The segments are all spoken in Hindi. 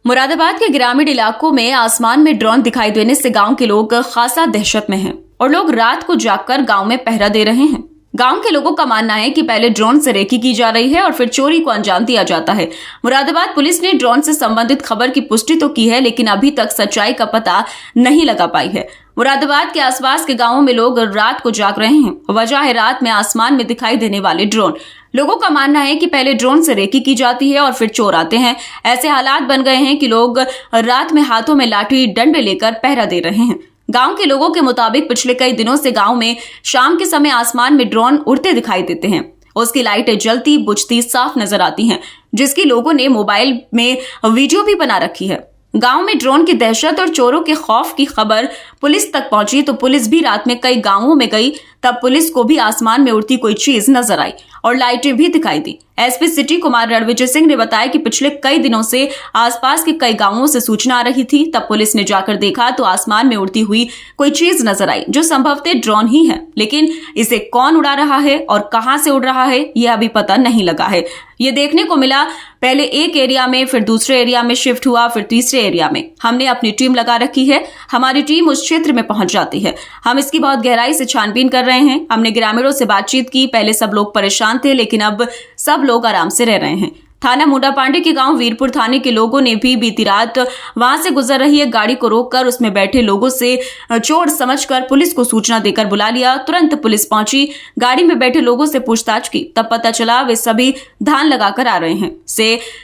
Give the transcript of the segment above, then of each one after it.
मुरादाबाद के ग्रामीण इलाकों में आसमान में ड्रोन दिखाई देने से गांव के लोग खासा दहशत में हैं और लोग रात को जागकर गांव में पहरा दे रहे हैं। गांव के लोगों का मानना है कि पहले ड्रोन से रेकी की जा रही है और फिर चोरी को अंजाम दिया जाता है। मुरादाबाद पुलिस ने ड्रोन से संबंधित खबर की पुष्टि तो की है, लेकिन अभी तक सच्चाई का पता नहीं लगा पाई है। मुरादाबाद के आसपास के गांवों में लोग रात को जाग रहे हैं। वजह है रात में आसमान में दिखाई देने वाले ड्रोन। लोगों का मानना है कि पहले ड्रोन से रेकी की जाती है और फिर चोर आते हैं। ऐसे हालात बन गए हैं कि लोग रात में हाथों में लाठी डंडे लेकर पहरा दे रहे हैं। गांव के लोगों के मुताबिक पिछले कई दिनों से गांव में शाम के समय आसमान में ड्रोन उड़ते दिखाई देते हैं। उसकी लाइटें जलती बुझती साफ नजर आती हैं, जिसकी लोगों ने मोबाइल में वीडियो भी बना रखी है। गांव में ड्रोन की दहशत और चोरों के खौफ की खबर पुलिस तक पहुंची तो पुलिस भी रात में कई गांवों में गई। तब पुलिस को भी आसमान में उड़ती कोई चीज नजर आई और लाइटें भी दिखाई दी। एसपी सिटी कुमार रणविजय सिंह ने बताया कि पिछले कई दिनों से आसपास के कई गांवों से सूचना आ रही थी। तब पुलिस ने जाकर देखा तो आसमान में उड़ती हुई कोई चीज नजर आई, जो संभवतः ड्रोन ही है, लेकिन इसे कौन उड़ा रहा है और कहां से उड़ रहा है यह अभी पता नहीं लगा है। ये देखने को मिला, पहले एक एरिया में, फिर दूसरे एरिया में शिफ्ट हुआ, फिर तीसरे एरिया में। हमने अपनी टीम लगा रखी है, हमारी टीम उस क्षेत्र में पहुंच जाती है। हम इसकी बहुत गहराई से छानबीन कर रहे हैं। हमने ग्रामीणों से बातचीत की। पहले सब लोग परेशान थे, लेकिन अब सब लोग आराम से रह रहे हैं। थाना मुंडापांडे के गांव वीरपुर थाने के लोगों ने भी बीती रात वहां से गुजर रही एक गाड़ी को रोककर उसमें बैठे लोगों से चोर समझकर पुलिस को सूचना देकर बुला लिया। तुरंत पुलिस पहुंची, गाड़ी में बैठे लोगों से पूछताछ की। तब पता चला वे सभी धान लगाकर आ रहे हैं।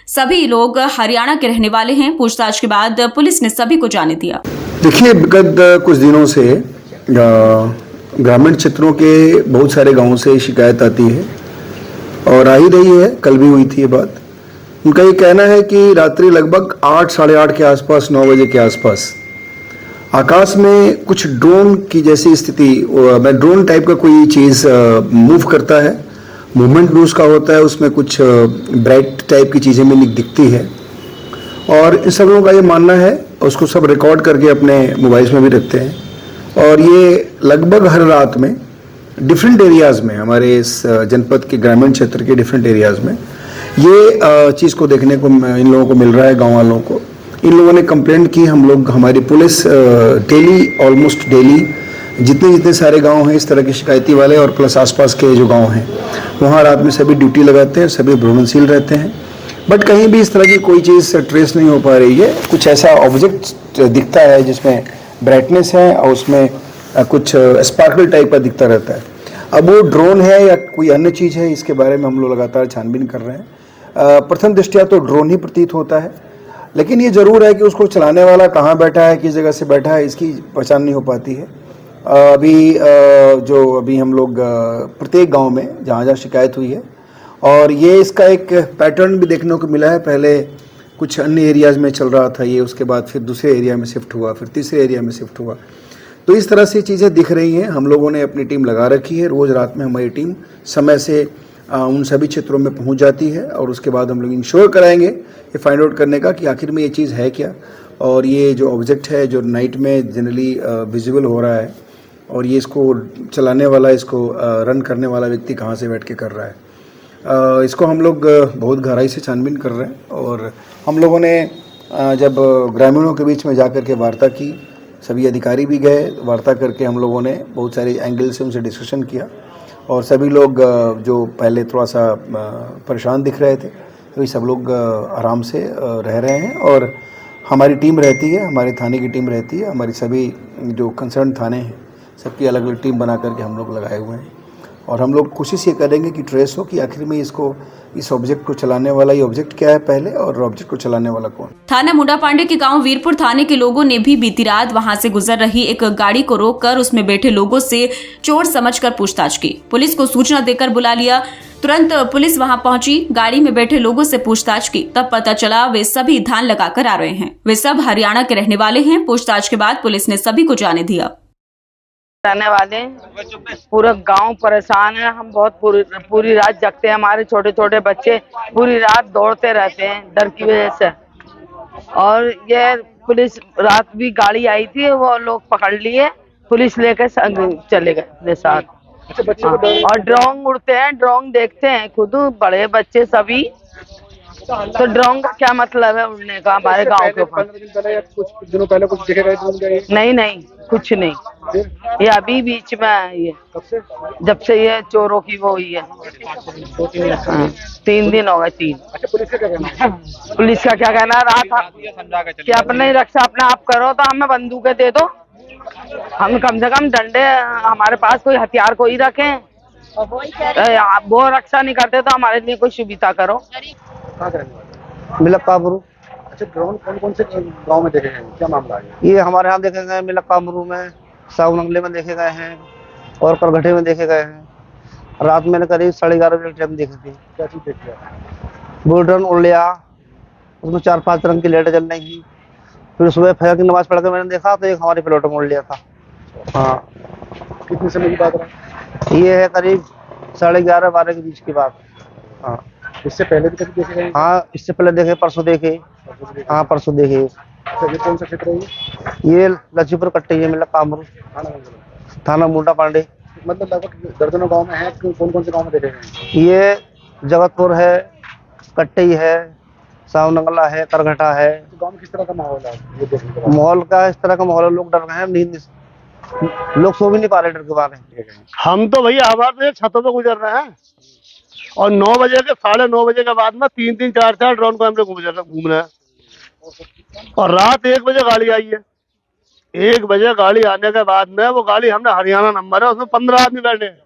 सभी लोग हरियाणा के रहने वाले हैं। पूछताछ के बाद पुलिस ने सभी को जाने दिया। देखिए, विगत कुछ दिनों से ग्रामीण क्षेत्रों के बहुत सारे गांवों से शिकायत आती है और आ ही रही है। कल भी हुई थी ये बात। उनका ये कहना है कि रात्रि लगभग 8 साढ़े 8 के आसपास, 9 बजे के आसपास आकाश में कुछ ड्रोन की जैसी स्थिति, ड्रोन टाइप का कोई चीज़ मूव करता है। मूवमेंट भी उसका होता है, उसमें कुछ ब्राइट टाइप की चीज़ें में दिखती है और इन सब लोगों का ये मानना है। उसको सब रिकॉर्ड करके अपने मोबाइल्स में भी रखते हैं और ये लगभग हर रात में डिफरेंट एरियाज़ में, हमारे इस जनपद के ग्रामीण क्षेत्र के डिफरेंट एरियाज़ में ये चीज़ को देखने को इन लोगों को मिल रहा है। गांव वालों को, इन लोगों ने कंप्लेंट की। हम लोग, हमारी पुलिस डेली, ऑलमोस्ट डेली जितने सारे गांव हैं इस तरह के शिकायती वाले और प्लस आसपास के जो गांव हैं, वहाँ रात में सभी ड्यूटी लगाते हैं, सभी भ्रमणशील रहते हैं। बट कहीं भी इस तरह की कोई चीज़ ट्रेस नहीं हो पा रही है। कुछ ऐसा ऑब्जेक्ट दिखता है जिसमें ब्राइटनेस है और उसमें कुछ स्पार्कल टाइप का दिखता रहता है। अब वो ड्रोन है या कोई अन्य चीज़ है, इसके बारे में हम लोग लगातार छानबीन कर रहे हैं। प्रथम दृष्टया तो ड्रोन ही प्रतीत होता है, लेकिन ये ज़रूर है कि उसको चलाने वाला कहाँ बैठा है, किस जगह से बैठा है, इसकी पहचान नहीं हो पाती है। अभी हम लोग प्रत्येक गांव में जहाँ जहाँ शिकायत हुई है और ये इसका एक पैटर्न भी देखने को मिला है। पहले कुछ अन्य एरियाज़ में चल रहा था ये, उसके बाद फिर दूसरे एरिया में शिफ्ट हुआ, फिर तीसरे एरिया में शिफ्ट हुआ। तो इस तरह से चीज़ें दिख रही हैं। हम लोगों ने अपनी टीम लगा रखी है। रोज़ रात में हमारी टीम समय से उन सभी क्षेत्रों में पहुंच जाती है और उसके बाद हम लोग इंश्योर कराएंगे ये फाइंड आउट करने का कि आखिर में ये चीज़ है क्या और ये जो ऑब्जेक्ट है जो नाइट में जनरली विजिबल हो रहा है और ये इसको चलाने वाला, इसको रन करने वाला व्यक्ति कहाँ से बैठ के कर रहा है। इसको हम लोग बहुत गहराई से छानबीन कर रहे हैं और हम लोगों ने जब ग्रामीणों के बीच में जा कर के वार्ता की, सभी अधिकारी भी गए, वार्ता करके हम लोगों ने बहुत सारे एंगल से उनसे डिस्कशन किया और सभी लोग जो पहले थोड़ा सा परेशान दिख रहे थे, तो सब लोग आराम से रह रहे हैं और हमारी टीम रहती है, हमारे थाने की टीम रहती है, हमारी सभी जो कंसर्न थाने हैं सबकी अलग अलग टीम बना करके हम लोग लगाए हुए हैं और हम लोग कोशिश ये करेंगे कि ट्रेस हो कि आखिर में इस ऑब्जेक्ट को चलाने वाला, ये ऑब्जेक्ट क्या है पहले और ऑब्जेक्ट को चलाने वाला कौन। थाना मुंडापांडे के गांव वीरपुर थाने के लोगों ने भी बीती रात वहां से गुजर रही एक गाड़ी को रोककर उसमें बैठे लोगों से चोर समझकर पूछताछ की। पुलिस को सूचना देकर बुला लिया। तुरंत पुलिस वहां पहुंची, गाड़ी में बैठे लोगों से पूछताछ की। तब पता चला वे सभी धान लगाकर आ रहे हैं। वे सब हरियाणा के रहने वाले हैं। पूछताछ के बाद पुलिस ने सभी को जाने दिया। रहने वाले पूरा गांव परेशान है। हम बहुत पूरी रात जगते हैं। हमारे छोटे छोटे बच्चे पूरी रात दौड़ते रहते हैं डर की वजह से। और ये पुलिस रात भी गाड़ी आई थी, वो लोग पकड़ लिए, पुलिस लेकर चले गए साथ। और ड्रोन उड़ते हैं, ड्रोन देखते हैं खुद, बड़े बच्चे सभी तो ड्रोन का क्या मतलब है उड़ने का हमारे गांव के ऊपर? 15 दिन पहले या कुछ दिनों पहले कुछ देखे गए ड्रोन का ये? नहीं नहीं, कुछ नहीं। फिर ये अभी बीच में है ये, कब से? जब से ये चोरों की वो हुई है। 2-3 दिन से। हाँ, 3 दिन हो गए, 3। अच्छा, पुलिस का क्या कहना है? पुलिस का क्या कहना रहा था कि अपनी रक्षा अपने आप करो, तो हमें बंदूकें दे दो, हम कम से कम डंडे, हमारे पास कोई हथियार कोई रखें। वो रक्षा नहीं करते तो हमारे लिए कोई सुविधा करो। कहाँ के रहने वाले? मिलक्काबुरु। अच्छा, ड्रोन कौन कौन से गांव में देखे गए हैं? क्या मामला है? ये हमारे यहाँ देखे गए हैं, मिलक्काबुरु में, साउनंगले में देखे गए हैं और करगठे में देखे गए हैं। रात मैंने करीब 11:30 बजे टाइम देखी थी। क्या चीज देख लिया? गोल्ड ड्रोन उड़ लिया, उसमें 4-5 रंग की लाइटें जल रही थी। फिर सुबह फजर की नमाज पढ़ के मैंने देखा तो एक हमारे प्लॉट में उड़ लिया था। हाँ, कितने समय की बात रहा? ये है करीब 11:30-12 के बीच की बात। हाँ इससे पहले भी कभी देखे गए हैं? हाँ, इससे पहले देखे, परसों देखे। परसों भी देखे? हाँ, परसों देखे। अच्छा, ये कौन सा क्षेत्र है ये? ये लच्छीपुर कट्टी है, मिलक्काबुरु, थाना कौन सा है? थाना मुंडा पांडे। मतलब लगभग दर्जनों गांव में है। कौन कौन से गांव में देखे गए हैं? ये जगतपुर है, कट्टी है, सावनंगला है, करघटा है। तो गांव में किस तरह का माहौल है ये देखने के बाद? माहौल का इस तरह का माहौल है, लोग डर रहे हैं, नींद, लोग सो भी नहीं पा रहे डर के बारे में। देखे गए हैं। हम तो भैया हमारे छतों पे गुजर रहे हैं और 9 बजे के 9:30 बजे के बाद में 3-3 4-4 ड्रोन को हमने घूम रहे हैं। और रात 1 बजे गाड़ी आई है। 1 बजे गाड़ी आने के बाद में, वो गाड़ी हमने हरियाणा नंबर है, उसमें 15 आदमी बैठे हैं।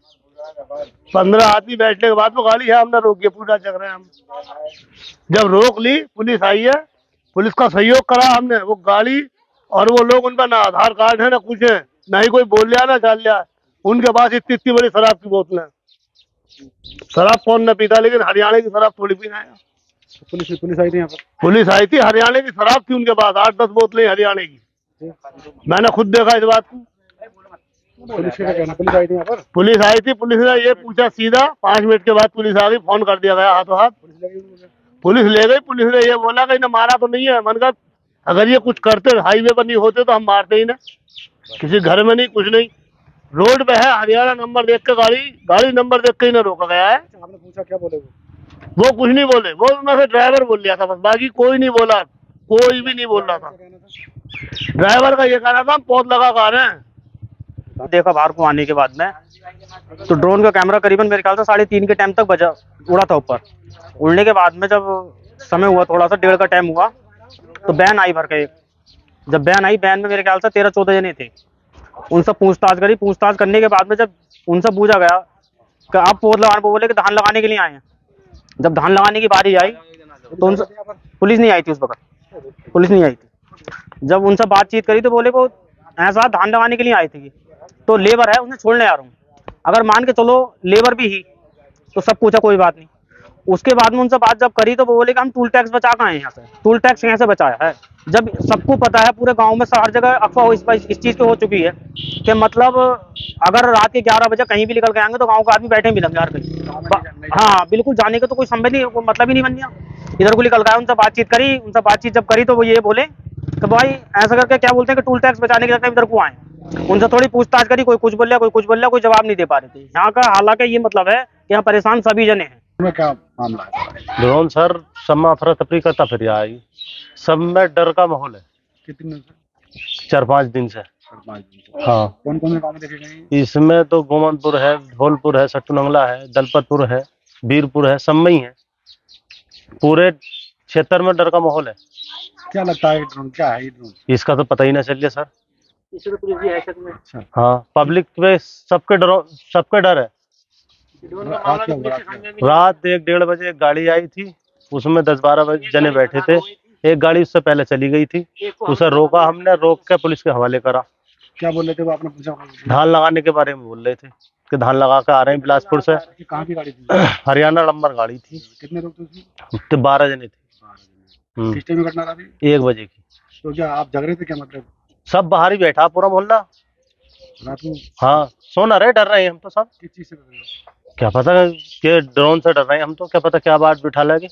15 आदमी बैठने के बाद वो गाड़ी है, हमने रोकी, पूरा चल रहे हैं हम। जब रोक ली, पुलिस आई है, पुलिस का सहयोग करा हमने, वो गाड़ी और वो लोग, उनका ना आधार कार्ड है ना कुछ है, ना ही कोई बोल लिया ना चाल लिया। उनके पास इतनी इतनी बड़ी शराब की बोतलें। शराब कौन न पीता, लेकिन हरियाणा की शराब थोड़ी पीना है। पुलिस आई थी यहाँ पर? पुलिस आई थी, हरियाणा की शराब थी उनके पास, 8-10 बोतलें हरियाणा की। मैंने खुद देखा इस बात को। पुलिस का क्या कहना? पुलिस आई थी यहाँ पर? पुलिस आई थी, पुलिस ने ये पूछा सीधा, 5 मिनट के बाद पुलिस आ गई, फोन कर दिया गया हाथों हाथ। पुलिस लगी हुई है? पुलिस ले गई। पुलिस ने ये बोला कि इन्हें मारा तो नहीं है। मैंने कहा अगर ये कुछ करते, हाईवे पर नहीं होते तो हम मारते ही ना, किसी घर में नहीं, कुछ नहीं, रोड पे है, हरियाणा नंबर देख के गाड़ी नंबर देख के ही ना रोका गया है। अच्छा, आपने पूछा, क्या बोले वो? वो कुछ नहीं बोले, वो उनमें से ड्राइवर बोल लिया था बस, बाकी कोई नहीं बोला, कोई भी नहीं बोल रहा था। क्या कहना था? ड्राइवर का ये कहना था हम पौध लगा कर रहे हैं। देखा बाहर को आने के बाद में, तो ड्रोन का कैमरा करीबन मेरे ख्याल से 3:30 के टाइम तक बजा उड़ा था ऊपर। उड़ने के बाद में जब समय हुआ, थोड़ा सा 1:30 का टाइम हुआ, तो बैन आई भर के एक। जब बैन आई, बैन में मेरे ख्याल से 13-14 जने थे। उनसे पूछताछ करी, पूछताछ करने के बाद में जब उनसे पूछा गया कि आप पौध लगाने, वो बोले कि धान लगाने के लिए आए हैं। जब धान लगाने की बारी आई तो उनसे, पुलिस नहीं आई थी उस वक्त, पुलिस नहीं आई थी। जब उनसे बातचीत करी तो बोले वो ऐसा धान लगाने के लिए आई थी, तो लेबर है, उन्हें छोड़ने आ रहा हूँ। अगर मान के चलो लेबर भी ही, तो सब पूछा, कोई बात नहीं। उसके बाद में उनसे बात जब करी तो वो बोले कि हम टूल टैक्स बचा के आए हैं यहाँ से। टूल टैक्स कैसे बचाया है, जब सबको पता है, पूरे गांव में हर जगह अफवाह इस चीज की हो चुकी है कि मतलब अगर रात के 11 बजे कहीं भी निकल के आएंगे तो गांव के आदमी बैठे भी लग यार कहीं। हाँ बिल्कुल, जाने का तो कोई संबंध नहीं, मतलब ही नहीं बन गया। इधर को निकल गया, उनसे बातचीत करी, उनसे बातचीत जब करी तो वो ये बोले कि भाई ऐसा करके क्या बोलते हैं कि टूल टैक्स बचाने के चक्कर में इधर को आए। उनसे थोड़ी पूछताछ करी, कोई कुछ बोल रहा, कोई कुछ बोल रहा, कोई जवाब नहीं दे पा रहे थे यहाँ का। हालांकि ये मतलब है कि यहाँ परेशान सभी जने हैं। में क्या मामला है? ड्रोन सर सब में अफरा तफरी करता फिर आई, सब में डर का माहौल है। कितने दिन से? 4-5 दिन से। 5 दिन से। हाँ, कौन कौन से गाँव में देखे गए हैं? इसमें तो गोमनपुर है, धौलपुर है, सट्टूनंगला है, दलपतपुर है, वीरपुर है, सब में ही है। पूरे क्षेत्र में डर का माहौल है। क्या लगता है ड्रोन क्या है ये ड्रोन? इसका तो पता ही ना चलिए सर। अच्छा, हाँ, पब्लिक पे सबके डर है। रात क्या हुआ? रात 1-1:30 बजे एक गाड़ी आई थी, उसमें 10-12 जने बैठे थे। एक गाड़ी उससे पहले चली गई थी, उसे रोका हमने, रोक के पुलिस के हवाले करा। क्या बोल रहे थे वो, आपने पूछा? धान लगाने के बारे में बोल रहे थे कि धान लगा के आ रहे हैं बिलासपुर से। ये कहाँ की गाड़ी थी? हरियाणा नंबर गाड़ी थी। कितने लोग थे उसमें? तो 12 जने थे। किस टाइम में घटना रही? 1 बजे की। तो क्या आप जग रहे थे क्या, मतलब सब बाहर ही बैठा, पूरा मोहल्ला। रात को? हाँ, सोना रहे, डर रहे हैं हम तो सब। किस चीज से कर रहे हो? क्या पता कि ड्रोन से डर रहे हैं हम तो, क्या पता क्या बात बिठा लगे।